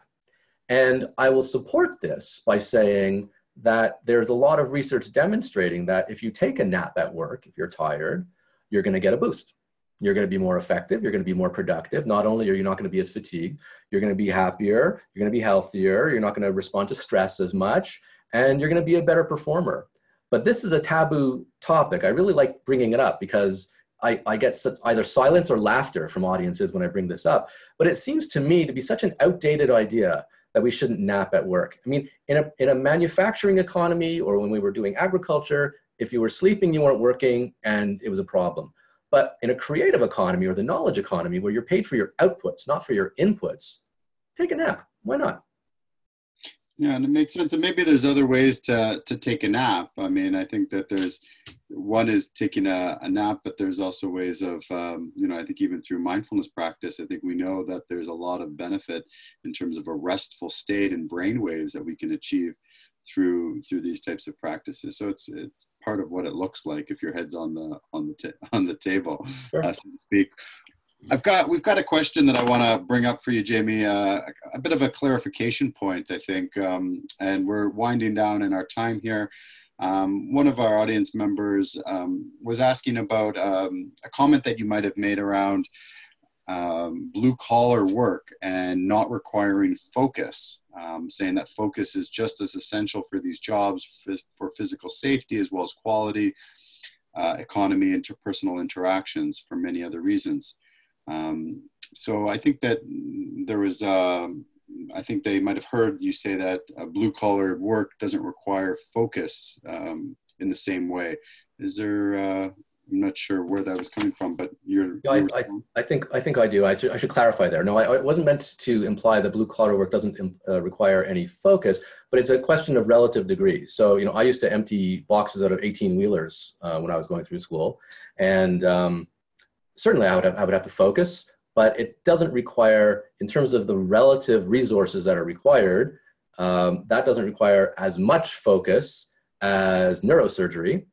And I will support this by saying that there's a lot of research demonstrating that if you take a nap at work, if you're tired, you're going to get a boost. You're going to be more effective. You're going to be more productive. Not only are you not going to be as fatigued, you're going to be happier. You're going to be healthier. You're not going to respond to stress as much, and you're going to be a better performer. But this is a taboo topic. I really like bringing it up because I get either silence or laughter from audiences when I bring this up. But it seems to me to be such an outdated idea that we shouldn't nap at work. I mean, in a manufacturing economy or when we were doing agriculture, if you were sleeping, you weren't working and it was a problem. But in a creative economy or the knowledge economy where you're paid for your outputs, not for your inputs, take a nap. Why not? Yeah, and it makes sense. And maybe there's other ways to take a nap. I mean, I think that one is taking a nap, but there's also ways of, I think even through mindfulness practice, I think we know that there's a lot of benefit in terms of a restful state and brain waves that we can achieve through these types of practices. So it's part of what it looks like if your head's on the table, Sure. so to speak. We've got a question that I want to bring up for you, Jamie, a bit of a clarification point, I think, and we're winding down in our time here. One of our audience members was asking about a comment that you might have made around blue collar work and not requiring focus, saying that focus is just as essential for these jobs for physical safety as well as quality, economy, interpersonal interactions for many other reasons. So I think that there was, I think they might have heard you say that blue collar work doesn't require focus in the same way. Is there, I'm not sure where that was coming from, but I think I do. I should clarify there. No, it wasn't meant to imply that blue collar work doesn't require any focus, but it's a question of relative degree. So, I used to empty boxes out of 18-wheelers when I was going through school, and certainly I would have to focus, but it doesn't require, in terms of the relative resources that are required, that doesn't require as much focus as neurosurgery,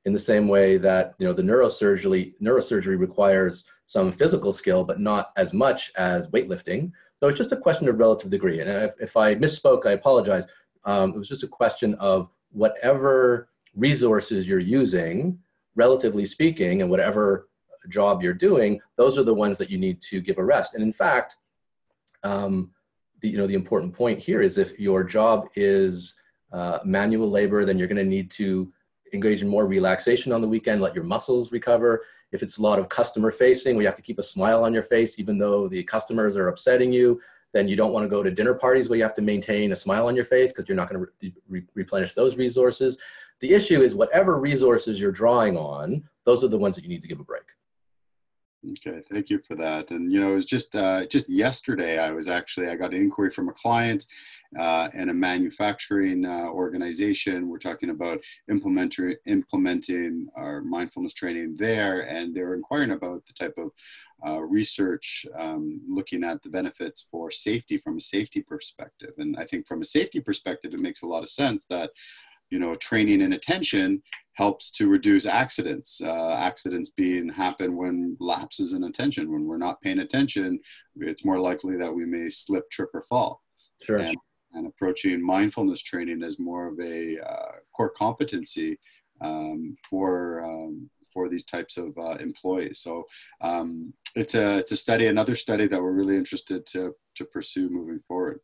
in the same way that the neurosurgery requires some physical skill, but not as much as weightlifting. So it's just a question of relative degree. And if I misspoke, I apologize. It was just a question of whatever resources you're using, relatively speaking, and whatever job you're doing, those are the ones that you need to give a rest. And in fact, the important point here is if your job is manual labor, then you're going to need to engage in more relaxation on the weekend, let your muscles recover. If it's a lot of customer facing, where you have to keep a smile on your face, even though the customers are upsetting you, then you don't want to go to dinner parties where you have to maintain a smile on your face because you're not going to replenish those resources. The issue is whatever resources you're drawing on, those are the ones that you need to give a break. Okay, thank you for that. And it was just yesterday I got an inquiry from a client and a manufacturing organization. We're talking about implementing our mindfulness training there, and they're inquiring about the type of research looking at the benefits for safety from a safety perspective. And I think from a safety perspective, it makes a lot of sense that training and attention helps to reduce accidents. Accidents happen when lapses in attention. When we're not paying attention, it's more likely that we may slip, trip, or fall. Sure. And approaching mindfulness training as more of a core competency for for these types of employees. So it's a study, another study that we're really interested to pursue moving forward.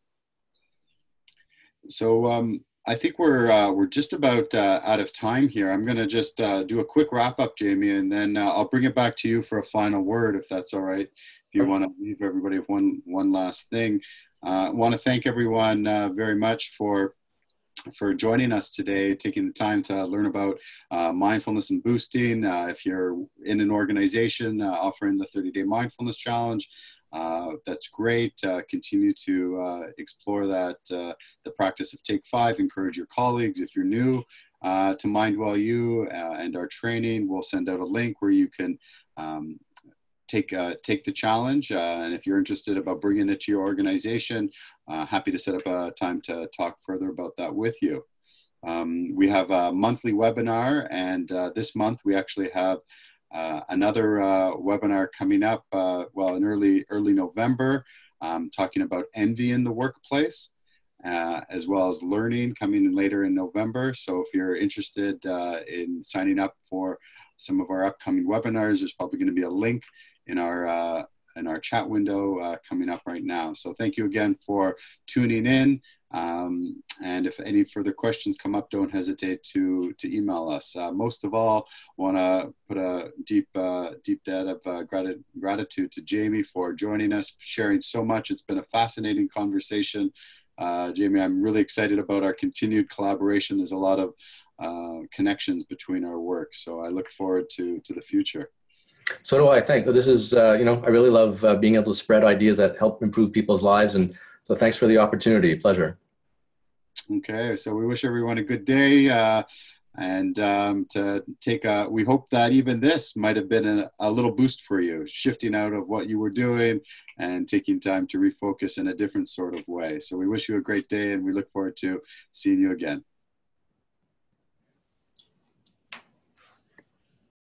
So I think we're just about out of time here. I'm going to just do a quick wrap up, Jamie, and then I'll bring it back to you for a final word, if that's all right. If you want to leave everybody with one last thing, I want to thank everyone very much for joining us today, taking the time to learn about mindfulness and boosting. If you're in an organization offering the 30-day mindfulness challenge, that's great. Continue to explore that, the practice of Take 5. Encourage your colleagues. If you're new to MindWell-U and our training, we'll send out a link where you can take the challenge. And if you're interested about bringing it to your organization, happy to set up a time to talk further about that with you. We have a monthly webinar, and this month we actually have another webinar coming up, well, in early November, talking about envy in the workplace, as well as learning, coming in later in November. So if you're interested in signing up for some of our upcoming webinars, there's probably going to be a link in our chat window coming up right now. So thank you again for tuning in. And if any further questions come up, don't hesitate to email us. Most of all, want to put a deep debt of gratitude to Jamie for joining us, sharing so much. It's been a fascinating conversation. Jamie, I'm really excited about our continued collaboration. There's a lot of connections between our work, so I look forward to the future. So do I. Think this is, I really love being able to spread ideas that help improve people's lives. And so thanks for the opportunity. Pleasure. Okay. So we wish everyone a good day. And we hope that even this might have been a little boost for you, shifting out of what you were doing and taking time to refocus in a different sort of way. So we wish you a great day, and we look forward to seeing you again.